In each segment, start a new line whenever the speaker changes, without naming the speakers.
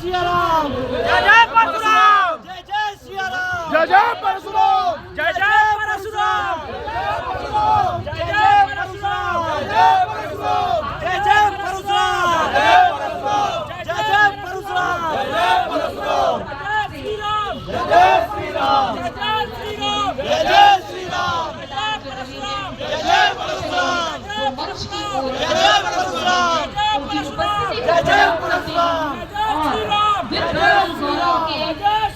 सियाराम,
जय जय परशुराम,
जय जय सियाराम,
जय जय परशुराम, जय जय परशुराम, जय जय परशुराम, जय जय परशुराम, जय जय परशुराम, जय जय परशुराम, जय जय परशुराम, जय जय श्री राम, जय जय श्री राम, जय जय श्री राम, जय जय परशुराम, जय जय परशुराम,
मंच की ओर
जय जय परशुराम,
उनकी उपस्थिति
जय जय परशुराम,
और विक्रम गौरव के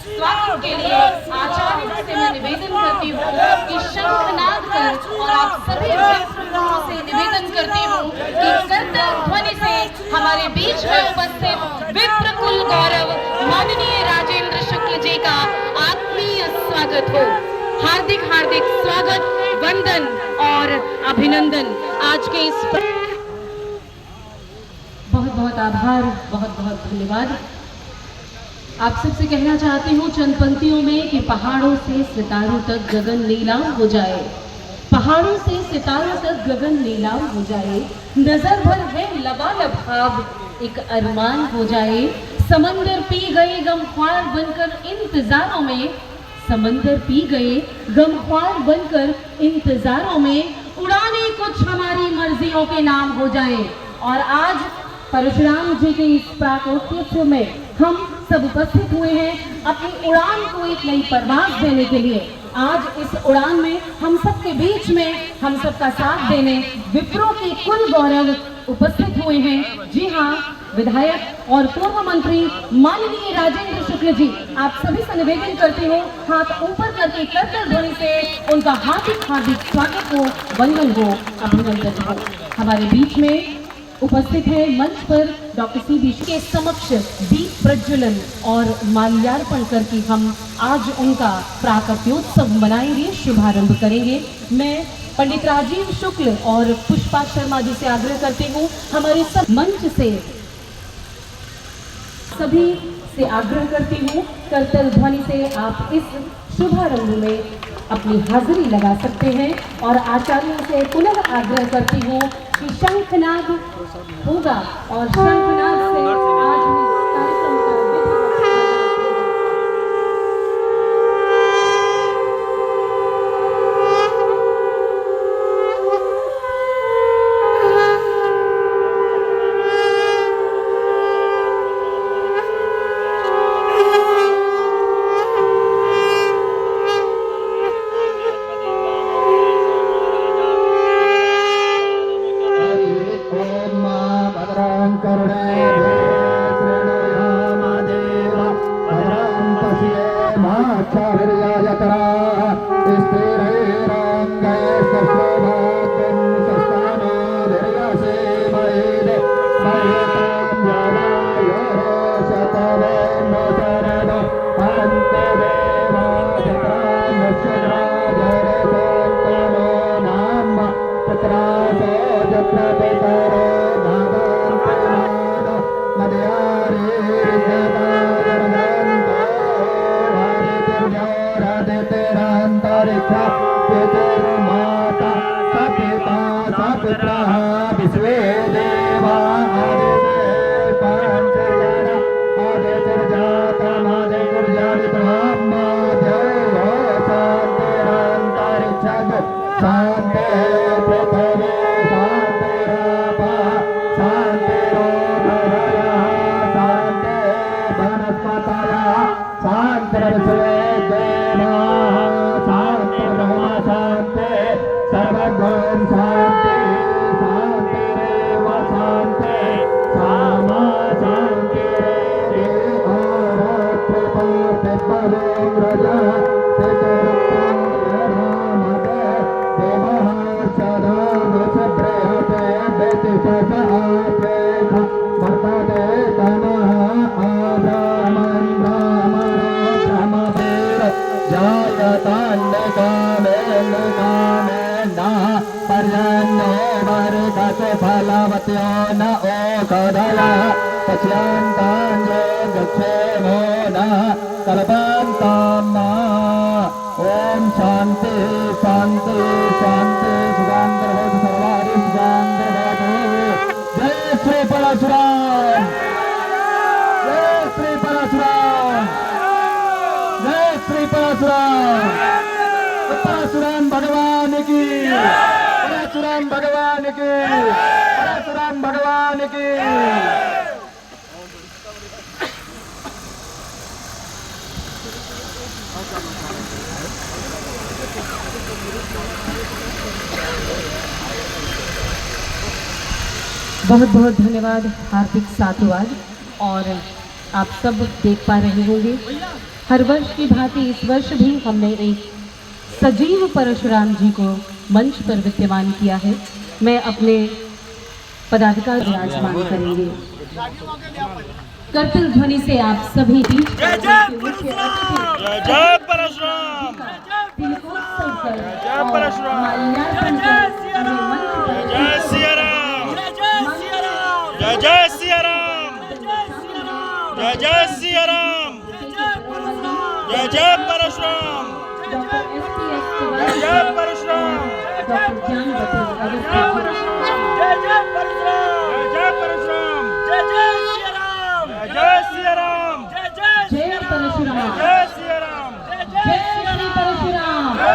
स्वागत के लिए आचार्यों से मैं निवेदन करती हूँ कि शंखनाद कर और आप सभी मित्रों से निवेदन करती हूँ कि करतल ध्वनि से हमारे बीच में उपस्थित विप्र कुल गौरव माननीय राजेंद्र शुक्ल जी का आत्मीय स्वागत हो। हार्दिक हार्दिक स्वागत, वंदन और अभिनंदन। आज के इस बहुत बहुत आभार, बहुत बहुत धन्यवाद। आप सबसे कहना चाहती हूँ चंद पंक्तियों में कि पहाड़ों से सितारों तक गगन नीलाम हो जाए, पहाड़ों से सितारों तक गगन नीलाम हो जाए, नजर भर है लबालब ख्वाब एक अरमान हो जाए, समंदर पी गए गमख्वार बनकर इंतजारों में, समंदर पी गए गमख्वार बनकर इंतजारों में, उड़ाने कुछ हमारी मर्जियों के नाम हो जाए। और आज परशुराम जी के इस प्राकोत्सव में हम सब उपस्थित हुए हैं अपनी उड़ान को एक नई परवाज़ देने के लिए। आज इस उड़ान में हम सबके बीच में हम सबका साथ देने विप्रो के कुल गौरव उपस्थित हुए हैं। जी हाँ, विधायक और पूर्व मंत्री माननीय राजेंद्र शुक्ल जी, आप सभी से निवेदन करती हूँ हाथ ऊपर करके करतल ध्वनि से उनका हार्दिक हार्दिक स्वागत हो, वंदन हो, अभिनंदन हो। हमारे बीच में उपस्थित है मंच पर डॉक्टर सी के समक्ष दीप प्रज्वलन और माल्यार्पण करके हम आज उनका प्राकट्योत्सव मनाएंगे, शुभारंभ करेंगे। मैं पंडित राजीव शुक्ल और पुष्पा शर्मा जी से आग्रह करती हूँ, हमारे सब मंच से सभी से आग्रह करती हूँ करतल ध्वनि से आप इस शुभारंभ में अपनी हाजिरी लगा सकते हैं। और आचार्यों से पुनः आग्रह करती हूँ कि शंखनाद होगा और शंखनाद से आज हम इस कार्यक्रम का
फलवत्यो न ओषधया पश्यन्तान्ये गच्छेमो न कल्पन्ताम्। ओम शांति शांति शांति सुगांधर्वतु सर्वारि सुगांधर्वतु। जय श्री परशुराम, जय श्री परशुराम, परशुराम भगवान की, परशुराम भगवान की, परशुराम भगवान की।
बहुत बहुत धन्यवाद, हार्दिक साधुवाद। और आप सब देख पा रहे होंगे, हर वर्ष की भांति इस वर्ष भी हमने एक सजीव परशुराम जी को मंच पर विद्यमान किया है। मैं अपने पदाधिकारी विराजमान करेंगे। कर्तव्य ध्वनि से आप सभी भी
जय जय परशुराम, जय जय परशुराम,
तिलकोत्सव कर
जय परशुराम,
माल्यार्पण कर हमें मंच पर
जय सिया राम, जय जय सिया राम, जय जय सिया राम, जय जय सिया राम, जय जय परशुराम,
डॉक्टर एस.टी.एस.
जय जय परशुराम,
डॉक्टर ज्ञान बटन अवस्थी जी,
जय जय परशुराम, जय जय परशुराम, जय जय सिया राम, जय जय सिया राम, जय जय
जय परशुराम,
जय सिया राम, जय
जय श्री परशुराम, जय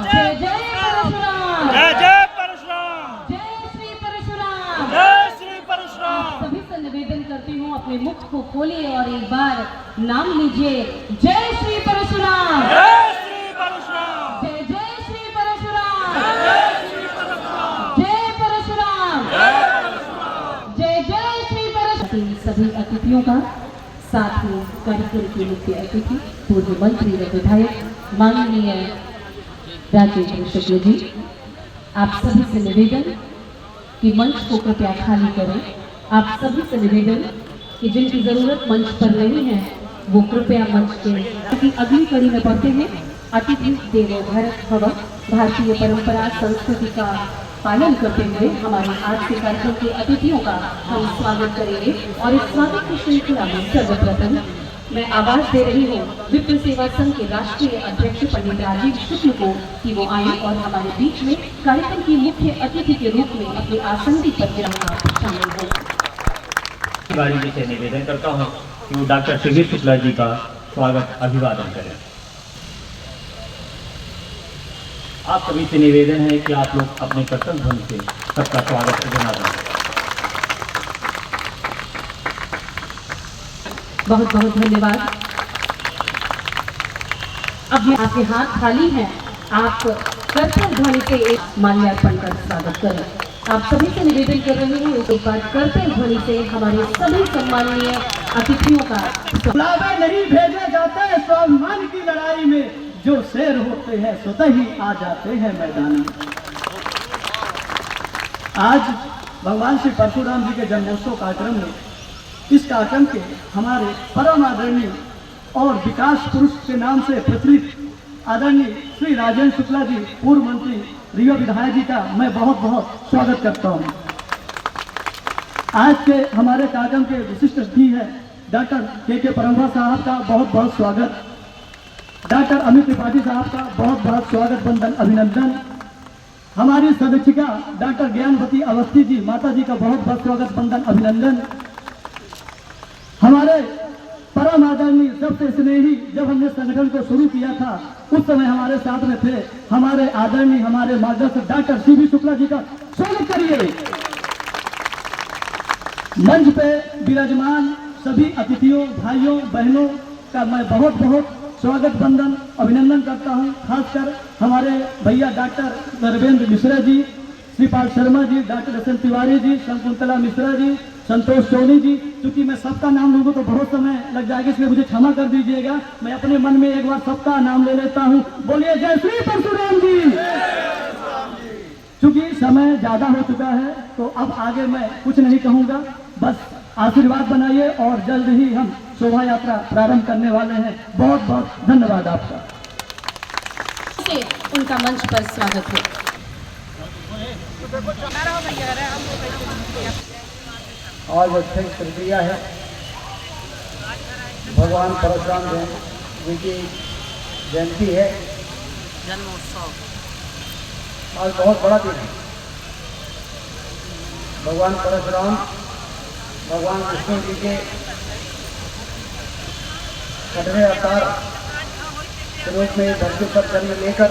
जय परशुराम,
जय जय परशुराम,
जय श्री परशुराम।
जय श्री परशुराम।
सभी से निवेदन करती हूँ, अपने मुख को खोलिए और एक बार नाम लीजिए, जय श्री परशुराम,
जय श्री परशुराम,
जय जय श्री परशुराम, जय परशुराम, जय जय श्री परशुराम। सभी अतिथियों का, साथ ही कार्यक्रम के मुख्य अतिथि पूर्व मंत्री व विधायक माननीय राजेंद्र शुक्ल जी, आप सभी से निवेदन कि मंच को कृपया खाली करें। आप सभी से निवेदन कि जिनकी जरूरत मंच पर नहीं है वो कृपया मंच के कि अगली कड़ी में पढ़ते हैं। अतिथि देवो भरत भव, भारतीय परंपरा संस्कृति का पालन करते हुए हमारे आज के कार्यक्रम के अतिथियों का हम स्वागत करेंगे। और इस स्वागत की श्रृंखला में सर्वप्रथम मैं आवाज दे रही हूँ विप्र सेवा संघ के राष्ट्रीय अध्यक्ष पंडित राजीव शुक्ल को कि वो आए और हमारे बीच में कार्यक्रम की मुख्य अतिथि के रूप में अपनी आसंदी पर रहना शामिल हो।
तिवारी जी से निवेदन करता हूँ कि वो डॉक्टर शिविर शुक्ला जी का स्वागत अभिवादन करें। आप सभी से निवेदन है कि आप लोग अपने कर्तव्य ध्वनि से सबका स्वागत अभिवादन करें।
बहुत बहुत धन्यवाद। अब मैं आपके हाथ खाली हैं, आप कर्तव्य ध्वनि से एक माल्यार्पण कर स्वागत करें। आप सभी से निवेदन कर रही हूँ एक बार कर्तव्य ध्वनि से हमारे सभी सम्माननीय अतिथियों का
बुलावे नहीं भेजे जाते स्वाभिमान की लड़ाई में, जो शेर होते हैं स्वतः ही आ जाते हैं मैदान में। आज भगवान श्री परशुराम जी के जन्मोत्सव कार्यक्रम में, इस कार्यक्रम के हमारे परम आदरणीय और विकास पुरुष के नाम से प्रचलित आदरणीय श्री राजेंद्र शुक्ला जी, पूर्व मंत्री रियो विधायक जी का मैं बहुत बहुत स्वागत करता हूं। आज के हमारे कार्यक्रम के विशिष्ट अतिथि है डॉक्टर के परम्बा साहब का बहुत बहुत स्वागत, डॉक्टर अमित त्रिपाठी साहब का बहुत बहुत स्वागत, वंदन, अभिनंदन। हमारी सदस्यिका डॉक्टर ज्ञानवती अवस्थी जी, माता जी का बहुत बहुत स्वागत, वंदन, अभिनंदन। हमारे परम आदरणीय सबसे स्नेही, जब हमने संगठन को शुरू किया था उस समय हमारे साथ में थे हमारे आदरणीय, हमारे मार्गदर्शक डॉक्टर शिविर शुक्ला जी का स्वागत करिए। मंच पे विराजमान सभी अतिथियों, भाइयों, बहनों का मैं बहुत बहुत स्वागत, वंदन, अभिनंदन करता हूं। खासकर हमारे भैया doctor नरवेंद्र Mishra ji, Shripal Sharma ji, doctor SN. Tiwari ji, Shakuntala Mishra ji, संतोष सोनी जी। क्योंकि मैं सबका नाम लूंगा तो बहुत समय लग जाएगा, इसलिए मुझे क्षमा कर दीजिएगा। मैं अपने मन में एक बार सबका नाम ले लेता हूं। बोलिए जय श्री परशुराम जी। क्योंकि समय ज्यादा हो चुका है तो अब आगे मैं कुछ नहीं कहूंगा, बस आशीर्वाद बनाइए और जल्द ही हम शोभा यात्रा प्रारंभ करने वाले हैं। बहुत बहुत धन्यवाद आपका।
से उनका मंच पर स्वागत है।
आज अच्छी प्रक्रिया है, भगवान परशुराम जी की जयंती है,
जन्मोत्सव
आज बहुत बड़ा दिन है। भगवान परशुराम भगवान विष्णु जी के 6वें अवतार
के रूप में धरती पर जन्म लेकर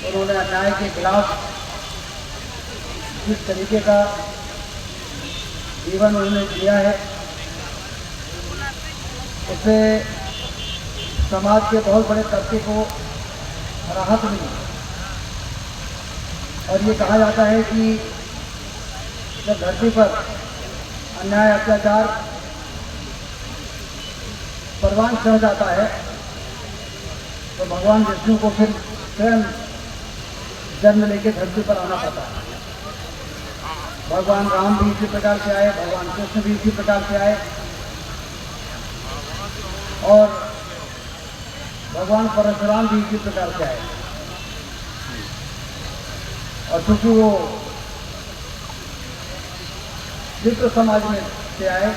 उन्होंने अन्याय के खिलाफ जिस तरीके का जीवन उन्होंने जिया है उससे समाज के बहुत बड़े तबके को राहत मिली। और ये कहा जाता है कि जब धरती पर अन्याय अत्याचार परवान चढ़ जाता है तो भगवान विष्णु को फिर स्वयं जन्म लेके धरती पर आना पड़ता है। भगवान राम भी इसी प्रकार से आए, भगवान कृष्ण भी इसी प्रकार से आए और भगवान परशुराम भी इसी प्रकार से आए। और चूंकि वो विप्र समाज में से आए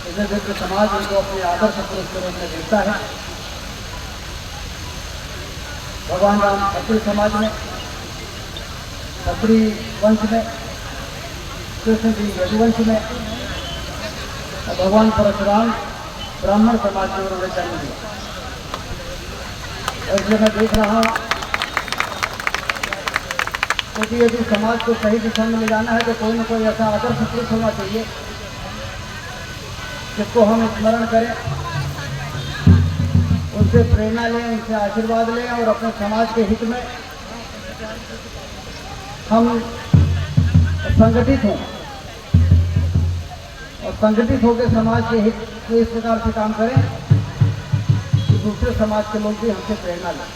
इसलिए विप्र समाज उनको अपने आदर्श पुरुष के रूप में देखता है। भगवान राम क्षत्रिय समाज में, क्षत्रिय वंश में, कृष्ण जी यदुवंश में और भगवान परशुराम ब्राह्मण समाज में उन्होंने जन्म लिया। और इसलिए मैं देख रहा हूँ क्योंकि यदि समाज को सही दिशा में ले जाना है तो कोई न कोई ऐसा आदर्श पुरुष होना चाहिए जिसको हम स्मरण करें, उनसे प्रेरणा लें, उनसे आशीर्वाद लें और अपने समाज के हित में हम संगठित हों और संगठित होकर समाज के हित में इस प्रकार से काम करें कि दूसरे समाज के लोग भी हमसे प्रेरणा लें,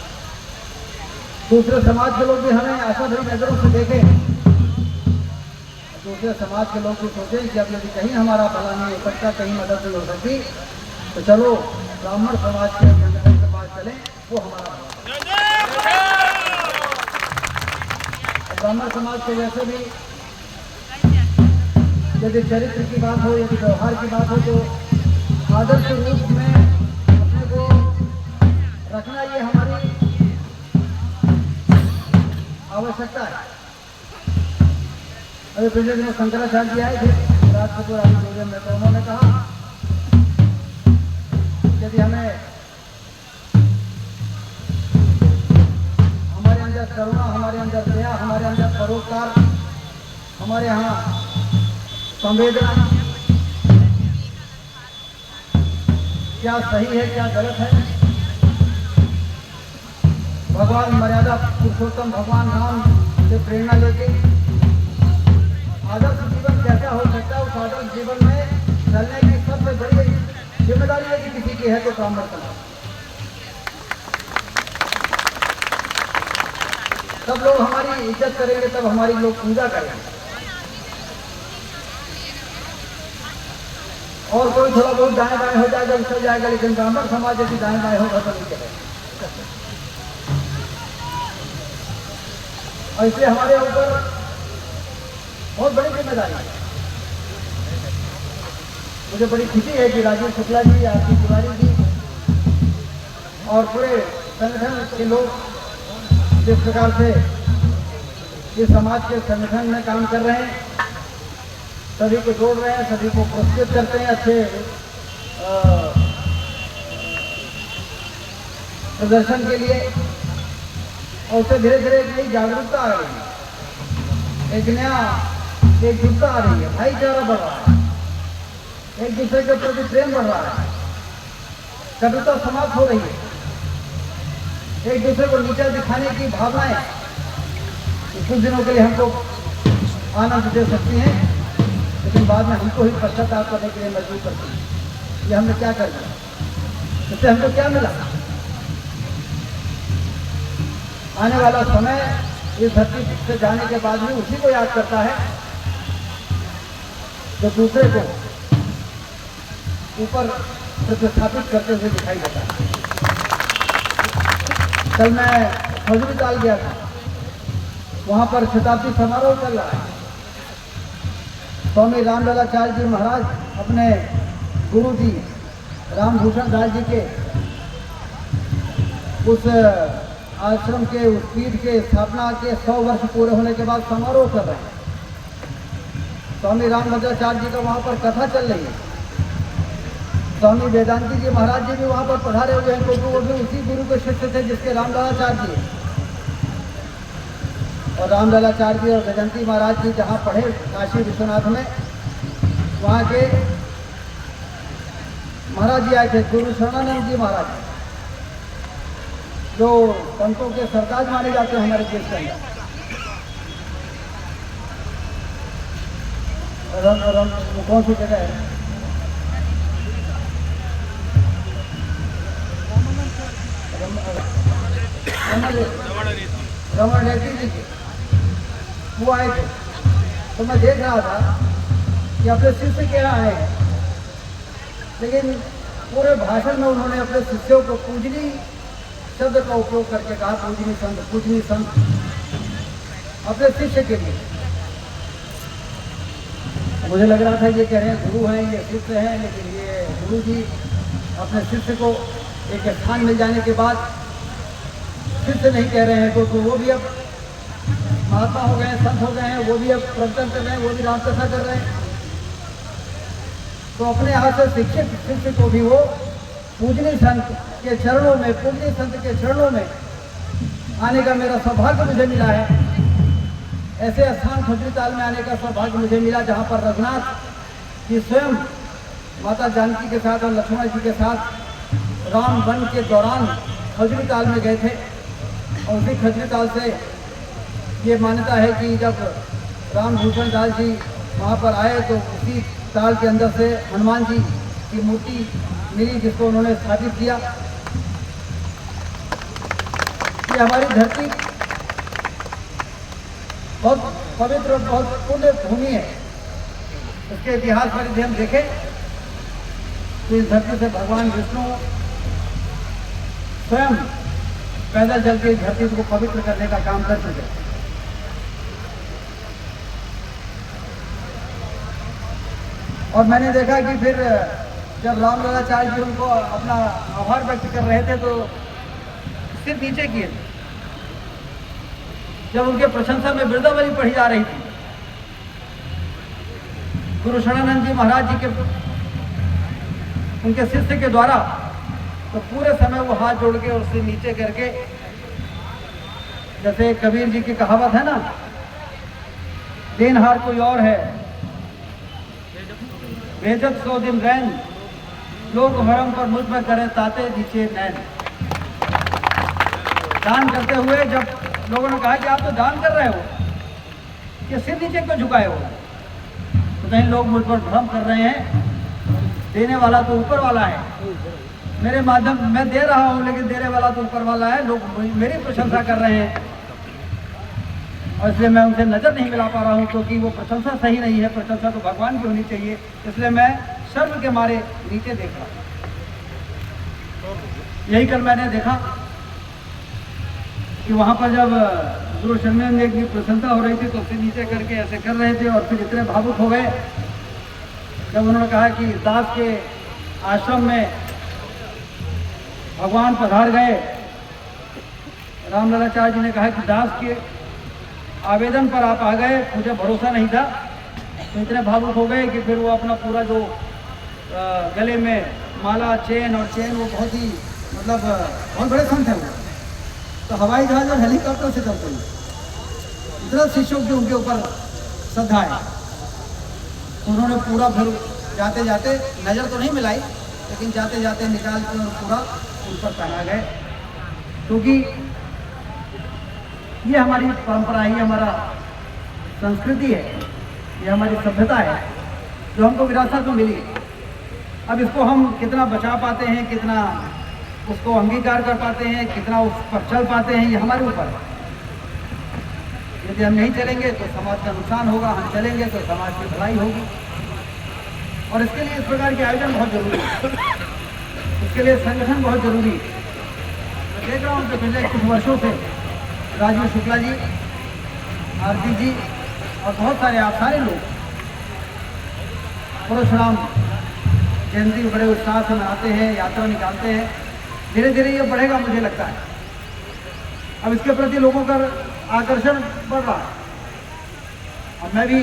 दूसरे समाज के लोग भी हमें आशा भरी नजरों से देखें, दूसरे समाज के लोग भी सोचें कि अब यदि कहीं हमारा भला नहीं हो सकता, कहीं मदद नहीं हो सकती तो चलो ब्राह्मण समाज के संगठन के पास चलें, वो हमारा ब्राह्मण समाज के वैसे भी यदि चरित्र की बात हो, यदि व्यवहार की बात हो तो आदर्श रूप में अपने को रखना ये हमारी आवश्यकता है। अभी पिछले दिनों शंकराचार्य जी आए थे राजपुर ऑडिटोरियम में, तो उन्होंने कहा यदि हमें हमारे अंदर करुणा, हमारे अंदर दया, हमारे अंदर परोपकार, हमारे यहाँ संवेदना क्या सही है क्या गलत है, भगवान मर्यादा पुरुषोत्तम भगवान राम से प्रेरणा लेके आदर्श जीवन कैसा हो सकता है, उस आदर्श जीवन में चलने की सबसे बड़ी जिम्मेदारी यदि किसी की है तो ब्राह्मण समाज। तब लोग हमारी इज्जत करेंगे, तब हमारी लोग पूजा करेंगे। और कोई थोड़ा बहुत दाएं बाएं हो जाएगा चल जाएगा, लेकिन ब्राह्मण समाज यदि दाएं बाएं होगा तो नहीं चलेगा। और इसलिए हमारे ऊपर बहुत बड़ी जिम्मेदारी है। मुझे बड़ी खुशी है कि राजीव शुक्ला जी, आरती तिवारी जी और पूरे संगठन के लोग जिस प्रकार से इस समाज के संगठन में काम कर रहे हैं, सभी को जोड़ रहे हैं, सभी को पुरस्कृत करते हैं अच्छे प्रदर्शन के लिए। और उससे धीरे धीरे एक नई जागरूकता आ रही है, एक नया एकजुटता आ रही है, भाईचारा बढ़ रहा है, एक दूसरे के प्रति प्रेम बढ़ रहा है, कटुता समाप्त हो रही है, एक दूसरे को नीचा दिखाने की भावनाएं कुछ दिनों के लिए हमको आनंद दे सकती हैं, लेकिन बाद में हमको ही पश्चाताप करने के लिए मजबूर करती है। ये हमने क्या कर दिया, इससे हमको क्या मिला? आने वाला समय इस धरती से जाने के बाद भी उसी को याद करता है जो दूसरे को ऊपर प्रतिस्थापित करते हुए दिखाई देता है। कल मैं हजूरी ताल गया था, वहाँ पर शताब्दी समारोह चल रहा है। स्वामी रामललाचार्य जी महाराज अपने गुरु जी रामभूषण दास जी के उस आश्रम के, उस पीठ के स्थापना के 100 वर्ष पूरे होने के बाद समारोह कर रहे हैं। स्वामी रामभद्राचार्य जी का वहाँ पर कथा चल रही है स्वामी वेदांती जी महाराज जी भी वहाँ पर पधारे हुए हैं, क्योंकि वो भी उसी गुरु के शिष्य थे जिसके रामलालाचार्य जी। और रामलालाचार्य जी और वेदांती महाराज जी जहाँ पढ़े काशी विश्वनाथ में, वहाँ के महाराज जी आए थे, गुरु शरणानंद जी महाराज, जो संतों के सरताज माने जाते हैं हमारे देश के अंदर। कौन सी जगह है? रमन रेड्डी जी के वो आए थे, तो मैं देख रहा था कि अपने शिष्य के यहाँ आए हैं, लेकिन पूरे भाषण में उन्होंने अपने शिष्यों को पूजनी शब्द का उपयोग करके कहा, पूजनी संत अपने शिष्य के लिए। मुझे लग रहा था ये कह रहे हैं गुरु हैं, ये शिष्य हैं, लेकिन ये गुरु जी अपने शिष्य को एक स्थान मिल जाने के बाद शिष्य नहीं कह रहे हैं, क्योंकि वो भी अब महात्मा हो गए हैं, संत हो गए हैं, वो भी अब प्रवचन कर रहे हैं, वो भी रामकथा कर रहे हैं। तो अपने यहाँ से शिक्षित शिष्य को भी वो पूजनीय संत के चरणों में, पूजनीय संत के चरणों में आने का मेरा सौभाग्य मुझे मिला है। ऐसे स्थान खजूरीताल में आने का सौभाग्य मुझे मिला जहाँ पर रघुनाथ जी स्वयं माता जानकी के साथ और लक्ष्मण जी के साथ राम वन के दौरान खजूरीताल में गए थे। और उसी खजूरीताल से ये मान्यता है कि जब राम भूषण दास जी वहाँ पर आए तो उसी ताल के अंदर से हनुमान जी की मूर्ति मिली, जिसको उन्होंने स्थापित किया। ये हमारी धरती बहुत पवित्र और बहुत पुण्य भूमि है। इसके इतिहास पर यदि हम देखें तो इस धरती से भगवान विष्णु स्वयं पैदल चल के इस धरती को पवित्र करने का काम कर चुके। और मैंने देखा कि फिर जब रामलालाचार्य जी उनको अपना आभार व्यक्त कर रहे थे तो सिर नीचे किए थे। जब उनके प्रशंसा में वृंदावली पढ़ी जा रही थी, गुरु शरणानंद जी महाराज जी के उनके शिष्य के द्वारा, तो पूरे समय वो हाथ जोड़ के और सिर नीचे करके, जैसे कबीर जी की कहावत है ना, देनहार कोई और है, बेजत 100 दिन रैन, लोग हरम पर मुझ में करें ताते नीचे नैन। दान करते हुए जब लोगों ने कहा कि आप तो दान कर रहे हो, कि सिर नीचे क्यों झुकाए हो, तो कहीं लोग मुझ पर भ्रम कर रहे हैं, देने वाला तो ऊपर वाला है, मेरे माध्यम मैं दे रहा हूँ लेकिन देने वाला तो ऊपर वाला है, लोग मेरी प्रशंसा कर रहे हैं और इसलिए मैं उनसे नज़र नहीं मिला पा रहा हूँ, क्योंकि वो प्रशंसा सही नहीं है, प्रशंसा तो भगवान की होनी चाहिए, इसलिए मैं शर्म के मारे नीचे देख रहा हूँ। यही कल मैंने देखा कि वहाँ पर जब गुरु शरणानंद जी की प्रशंसा हो रही थी तो फिर नीचे करके ऐसे कर रहे थे और फिर इतने भावुक हो गए जब उन्होंने कहा कि दास के आश्रम में भगवान पधार गए। रामलालाचार्य जी ने कहा कि दास के आवेदन पर आप आ गए, मुझे भरोसा नहीं था, तो इतने भावुक हो गए कि फिर वो अपना पूरा जो गले में माला, चेन और चेन, वो बहुत ही मतलब बहुत बड़े संत हैं वो, तो हवाई जहाज और हेलीकॉप्टर से चलते हैं, इतना शिष्यों की उनके ऊपर श्रद्धा है। उन्होंने पूरा फिर जाते जाते नज़र तो नहीं मिलाई, लेकिन जाते जाते निकाल के और पूरा उन पर पहना गए, क्योंकि ये हमारी परंपरा है, ये हमारा संस्कृति है, ये हमारी सभ्यता है जो हमको विरासत में मिली। अब इसको हम कितना बचा पाते हैं, कितना उसको अंगीकार कर पाते हैं, कितना उस पर चल पाते हैं, ये हमारे ऊपर है। यदि हम नहीं चलेंगे तो समाज का नुकसान होगा, हम चलेंगे तो समाज की भलाई होगी, और इसके लिए इस प्रकार के आयोजन बहुत जरूरी है, इसके लिए संगठन बहुत जरूरी है। मैं देख रहा हूँ कि पिछले कुछ वर्षों से राजीव शुक्ला जी, आरती जी और बहुत सारे आप सारे लोग परशुराम जयंती बड़े उत्साह से मनाते हैं, यात्रा निकालते हैं। धीरे धीरे ये बढ़ेगा मुझे लगता है, अब इसके प्रति लोगों का आकर्षण बढ़ रहा है। अब मैं भी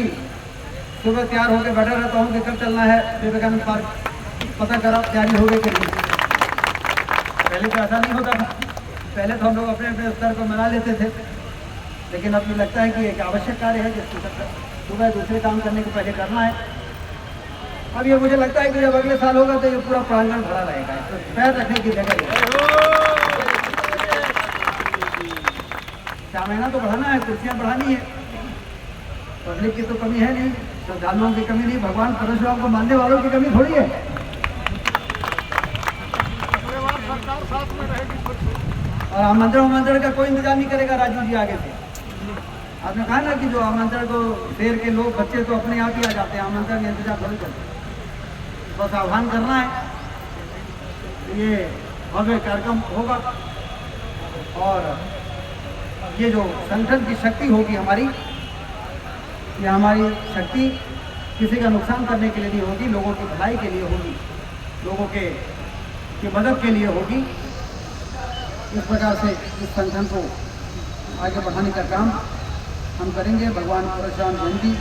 सुबह तैयार होकर बैठा रहता हूँ कि कब चलना है विवेकानंद पार्क पता करा तैयारी हो गई कि नहीं। पहले तो ऐसा नहीं होता था, पहले तो हम लोग अपने अपने स्तर को मना लेते थे, लेकिन अब ये लगता है कि एक आवश्यक कार्य है जिसको सुबह दूसरे काम करने को पहले करना है। अब ये मुझे लगता है कि जब अगले साल होगा तो ये पूरा प्रांगण भरा रहेगा, तो पैर रखने की जगह नहीं। 4 महीना तो बढ़ाना है, कुर्सियाँ बढ़ानी है, पब्लिक की तो कमी है नहीं, श्रद्धालुओं की कमी नहीं, भगवान परशुराम को मानने वालों की कमी थोड़ी है। और आमंत्रण का कोई इंतजाम नहीं करेगा राजू जी आगे से। आपने कहा ना कि जो आमंत्रण को शहर के लोग बच्चे तो अपने आप ही आ जाते हैं, आमंत्रण का इंतजाम थोड़ी करते। बस आह्वान करना है, ये भव्य कार्यक्रम होगा और ये जो संगठन की शक्ति होगी हमारी, ये हमारी शक्ति किसी का नुकसान करने के लिए नहीं होगी, लोगों की भलाई के लिए होगी, लोगों की मदद के लिए होगी। इस प्रकार से इस संगठन को आगे बढ़ाने का काम हम करेंगे। भगवान परशुराम जयंती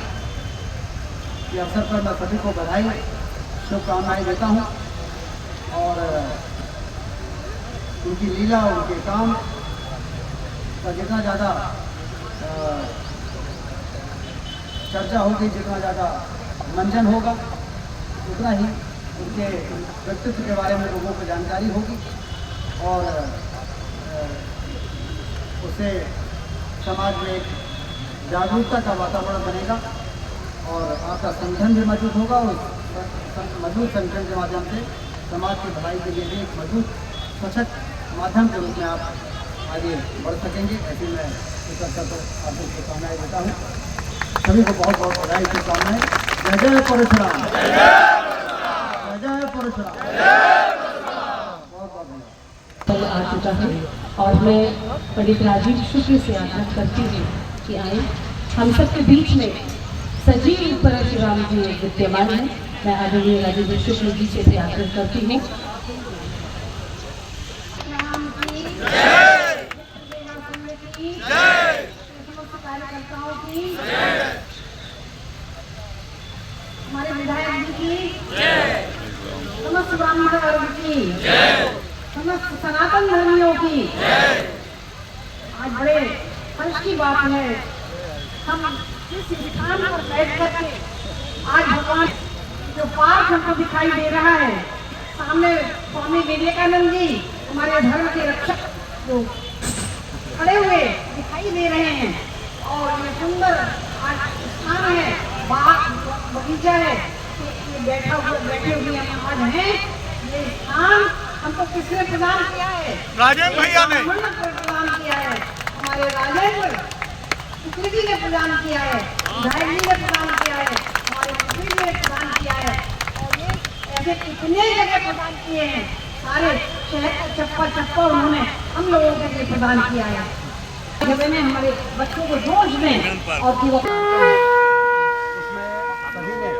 के अवसर पर मैं सभी को बधाई शुभकामनाएं देता हूं और उनकी लीला, उनके काम का जितना ज़्यादा चर्चा होगी, जितना ज़्यादा मंजन होगा, उतना ही उनके व्यक्तित्व के बारे में लोगों को जानकारी होगी और उससे समाज में एक जागरूकता का वातावरण बनेगा और आपका संगठन भी मजबूत होगा और मजबूत संगठन के माध्यम से समाज की भलाई के लिए भी एक मजबूत सशक्त माध्यम के रूप में आप आगे बढ़ सकेंगे। ऐसे मैं इस अवसर पर आपको शुभकामनाएं देता हूँ। सभी को बहुत बहुत बधाई, शुभकामनाएं। जय जय परशुराम, जय जय परशुराम। बहुत बहुत
कल आ चुका है और मैं पंडित राजीव शुक्ल से आग्रह करती हूँ कि आए हम सबके बीच में सजीव परशुराम जी विद्यमान हैं। मैं आदरणीय राजीव शुक्ल जी से भी आग्रह करती हूँ।
हमारे विधायक जी की, समस्त ब्राह्मण वर्ग की, समस्त सनातन धर्मियों की आज बड़े हर्ष की बात है, हम इस स्थान पर बैठ करके आज भगवान जो पार्क हमको दिखाई दे रहा है, सामने स्वामी विवेकानंद जी हमारे धर्म के रक्षक जो खड़े हुए दिखाई दे रहे हैं और ये सुंदर आज स्थान है, बगीचा है, ये बैठे हुए हम आज हैं। ये स्थान हमको किसने प्रदान किया है?
राजेंद्र भैया ने
प्रदान किया है, हमारे राजेंद्र शुक्ल जी ने प्रदान किया है, विधायक जी ने प्रदान किया है, हमारे मंत्री जी ने प्रदान किया है और ये ऐसे कितने जगह प्रदान किए हैं। सारे शहर का चप्पा चप्पा उन्होंने हम लोगों के लिए प्रदान किया है। में हमारे बच्चों को जोश दें और
उसमें सभी ने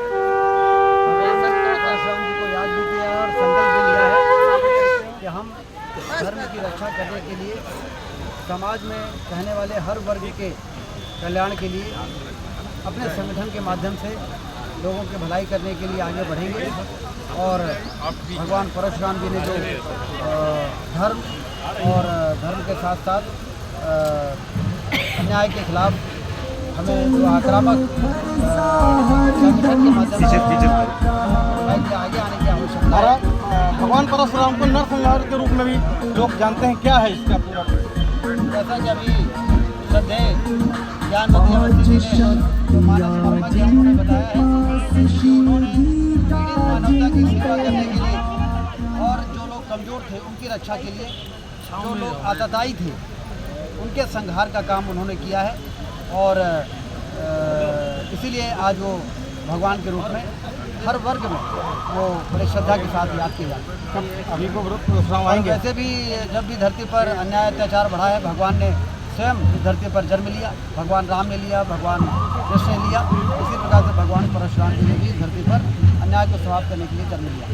भगवान परशुराम जी को याद भी किया और संकल्प भी लिया है कि हम धर्म की रक्षा करने के लिए समाज में रहने वाले हर वर्ग के कल्याण के लिए अपने संगठन के माध्यम से लोगों की भलाई करने के लिए आगे बढ़ेंगे और भगवान परशुराम जी ने जो धर्म और धर्म के साथ साथ अन्याय के खिलाफ हमें जो आक्रामक संगठन के माध्यम से आगे आने की आवश्यकता है।
भगवान परशुराम को नरसंहार के रूप में भी लोग जानते हैं, क्या है इसका पूरा?
जैसा कि अभी श्रद्धेय ज्ञानमती अवस्थी जी ने जो मानस वर्मा जी उन्होंने बताया है, उन्होंने पीड़ित मानवता की सेवा करने के लिए और जो लोग कमज़ोर थे उनकी रक्षा के लिए, जो लोग आतताई थे उनके संहार का काम उन्होंने किया है और इसीलिए आज वो भगवान के रूप में हर वर्ग में वो बड़े श्रद्धा के साथ याद किए जाते हैं।
अभी को परशुराम आएंगे।
वैसे भी जब भी धरती पर अन्याय अत्याचार बढ़ा है, भगवान ने स्वयं इस धरती पर जन्म लिया, भगवान राम ने लिया, भगवान कृष्ण ने लिया। इसी प्रकार से भगवान परशुराम जी ने भी इस धरती पर अन्याय को समाप्त करने के लिए जन्म लिया।